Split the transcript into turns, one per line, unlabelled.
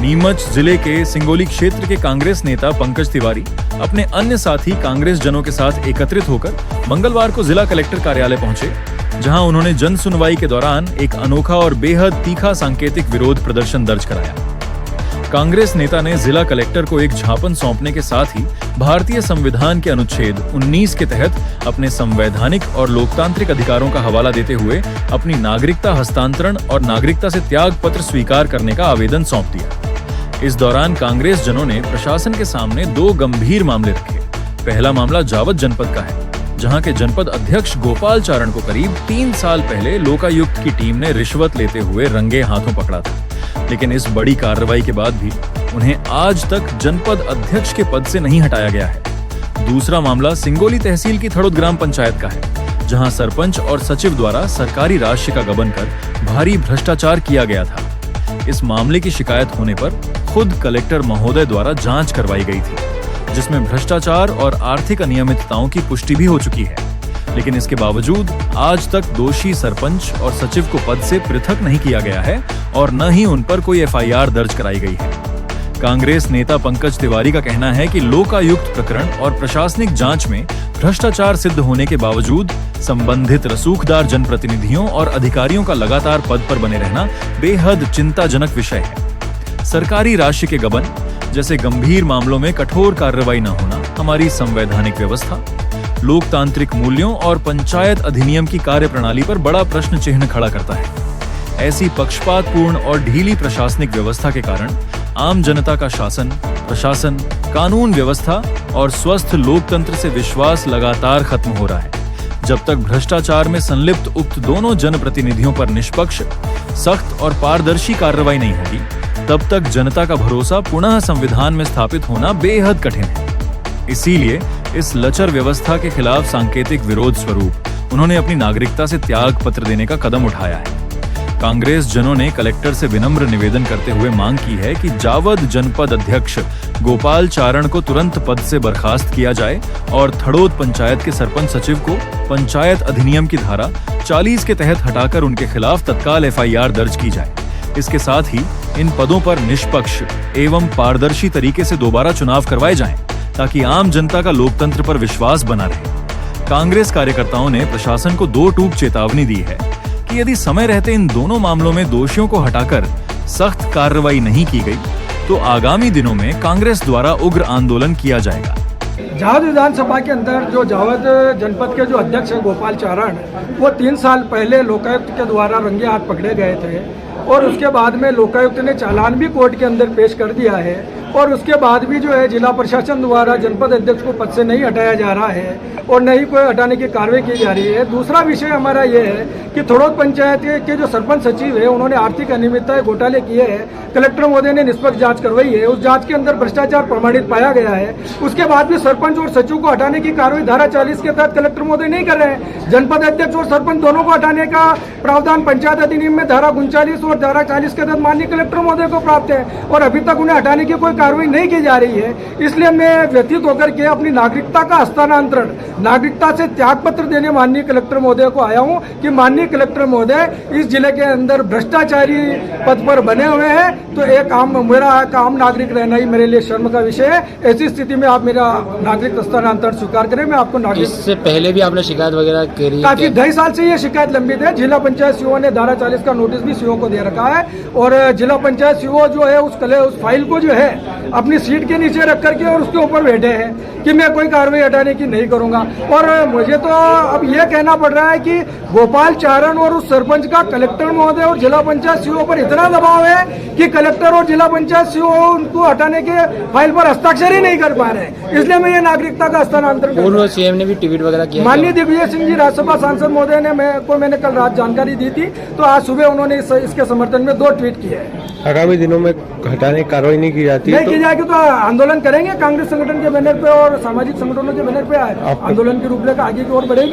नीमच जिले के सिंगोली क्षेत्र के कांग्रेस नेता पंकज तिवारी अपने अन्य साथी कांग्रेस जनों के साथ एकत्रित होकर मंगलवार को जिला कलेक्टर कार्यालय पहुंचे, जहां उन्होंने जन सुनवाई के दौरान एक अनोखा और बेहद तीखा सांकेतिक विरोध प्रदर्शन दर्ज कराया। कांग्रेस नेता ने जिला कलेक्टर को एक ज्ञापन सौंपने के साथ ही भारतीय संविधान के अनुच्छेद 19 के तहत अपने संवैधानिक और लोकतांत्रिक अधिकारों का हवाला देते हुए अपनी नागरिकता हस्तांतरण और नागरिकता से त्याग पत्र स्वीकार करने का आवेदन सौंप दिया। इस दौरान कांग्रेस जनों ने प्रशासन के सामने 2 गंभीर मामले रखे। पहला मामला जावद जनपद का है, जहां के जनपद अध्यक्ष गोपाल चारण को करीब 3 साल पहले लोकायुक्त की टीम ने रिश्वत लेते हुए रंगे हाथों पकड़ा था, लेकिन इस बड़ी कार्रवाई के बाद भी उन्हें आज तक जनपद अध्यक्ष के पद से नहीं हटाया गया है। दूसरा मामला सिंगोली तहसील की थड़ोद ग्राम पंचायत का है, जहां सरपंच और सचिव द्वारा सरकारी राशि का गबन कर भारी भ्रष्टाचार किया गया था। इस मामले की शिकायत होने पर खुद कलेक्टर महोदय द्वारा जांच करवाई गई थी, जिसमें भ्रष्टाचार और आर्थिक अनियमितताओं की पुष्टि भी हो चुकी है, लेकिन इसके बावजूद आज तक दोषी सरपंच और सचिव को पद से पृथक नहीं किया गया है और न ही उन पर कोई एफआईआर दर्ज कराई गई है। कांग्रेस नेता पंकज तिवारी का कहना है कि लोकायुक्त प्रकरण और प्रशासनिक जांच में भ्रष्टाचार सिद्ध होने के बावजूद संबंधित रसूखदार जनप्रतिनिधियों और अधिकारियों का लगातार पद पर बने रहना बेहद चिंताजनक विषय है। सरकारी राशि के गबन जैसे गंभीर मामलों में कठोर कार्रवाई न होना हमारी संवैधानिक व्यवस्था, लोकतांत्रिक मूल्यों और पंचायत अधिनियम की कार्यप्रणाली पर बड़ा प्रश्न चिन्ह खड़ा करता है। ऐसी पक्षपातपूर्ण और ढीली प्रशासनिक व्यवस्था के कारण आम जनता का शासन, प्रशासन, कानून व्यवस्था और स्वस्थ लोकतंत्र से विश्वास लगातार खत्म हो रहा है। जब तक भ्रष्टाचार में संलिप्त उक्त दोनों जनप्रतिनिधियों पर निष्पक्ष, सख्त और पारदर्शी कार्रवाई नहीं होगी, तब तक जनता का भरोसा पुनः संविधान में स्थापित होना बेहद कठिन है। इसीलिए इस लचर व्यवस्था के खिलाफ सांकेतिक विरोध स्वरूप उन्होंने अपनी नागरिकता से त्याग पत्र देने का कदम उठाया है। कांग्रेस जनों ने कलेक्टर से विनम्र निवेदन करते हुए मांग की है कि जावद जनपद अध्यक्ष गोपाल चारण को तुरंत पद से बर्खास्त किया जाए और थड़ोद पंचायत के सरपंच सचिव को पंचायत अधिनियम की धारा 40 के तहत हटाकर उनके खिलाफ तत्काल एफआईआर दर्ज की जाए। इसके साथ ही इन पदों पर निष्पक्ष एवं पारदर्शी तरीके से दोबारा चुनाव करवाए जाएं, ताकि आम जनता का लोकतंत्र पर विश्वास बना रहे। कांग्रेस कार्यकर्ताओं ने प्रशासन को 2 टूक चेतावनी दी है कि यदि समय रहते इन दोनों मामलों में दोषियों को हटाकर सख्त कार्रवाई नहीं की गई, तो आगामी दिनों में कांग्रेस द्वारा उग्र आंदोलन किया जाएगा।
जावद विधानसभा के अंदर जो जावद जनपद के जो अध्यक्ष है गोपाल चारण, वो 3 साल पहले लोकायुक्त के द्वारा रंगे हाथ पकड़े गए थे और उसके बाद में लोकायुक्त ने चालान भी कोर्ट के अंदर पेश कर दिया है और उसके बाद भी जो है जिला प्रशासन द्वारा जनपद अध्यक्ष को पद से नहीं हटाया जा रहा है और नहीं कोई हटाने की कार्रवाई की जा रही है। दूसरा विषय हमारा ये है कि थड़ोद पंचायत के जो सरपंच सचिव है, उन्होंने आर्थिक अनियमितताएं घोटाले किए हैं। कलेक्टर महोदय ने निष्पक्ष जांच करवाई है, उस जांच के अंदर भ्रष्टाचार प्रमाणित पाया गया है। उसके बाद भी सरपंच और सचिव को हटाने की कार्रवाई धारा 40 के तहत कलेक्टर महोदय नहीं कर रहे हैं। जनपद अध्यक्ष और सरपंच दोनों को हटाने का प्रावधान पंचायत अधिनियम में धारा 39 और धारा 40 के तहत माननीय कलेक्टर महोदय को प्राप्त है और अभी तक उन्हें हटाने की कोई कार्रवाई नहीं की जा रही है। इसलिए मैं व्यथित होकर के अपनी नागरिकता का हस्तांतरण, नागरिकता से त्याग पत्र देने माननीय कलेक्टर महोदय को आया हूं कि माननीय कलेक्टर महोदय, इस जिले के अंदर भ्रष्टाचारी पद पर बने हुए हैं, तो एक मेरा आम नागरिक रहना ही मेरे लिए शर्म का विषय है। ऐसी स्थिति में आप मेरा नागरिक हस्तांतरण स्वीकार करें। मैं आपको नागरिक,
इससे पहले भी आपने शिकायत वगैरह करी?
काफी 2.5 साल से ये शिकायत लंबित है। जिला पंचायत सीओ ने धारा 40 का नोटिस भी सीओ को दे रखा है और जिला पंचायत सीओ जो है उस फाइल को जो है अपनी सीट के नीचे रख करके और उसके ऊपर बैठे हैं कि मैं कोई कार्रवाई हटाने की नहीं करूंगा। और मुझे तो अब यह कहना पड़ रहा है कि गोपाल चारण और उस सरपंच का कलेक्टर महोदय और जिला पंचायत सीओ पर इतना दबाव है कि कलेक्टर और जिला पंचायत सीओ उनको हटाने के फाइल पर हस्ताक्षर ही नहीं कर पा रहे हैं। इसलिए मैं ये नागरिकता का हस्तांतरण।
पूर्व सीएम ने भी ट्वीट वगैरह किया।
माननीय दिग्विजय सिंह जी राज्यसभा सांसद महोदय ने मैंने कल रात जानकारी दी थी, तो आज सुबह उन्होंने इसके समर्थन में 2 ट्वीट किए हैं।
आगामी दिनों में हटाने की कार्रवाई नहीं की जाती
नहीं की जाएगी तो आंदोलन करेंगे। कांग्रेस संगठन के बैनर पे और सामाजिक संगठनों के बैनर पे आंदोलन की रूपरेखा आगे की ओर बढ़ेगी।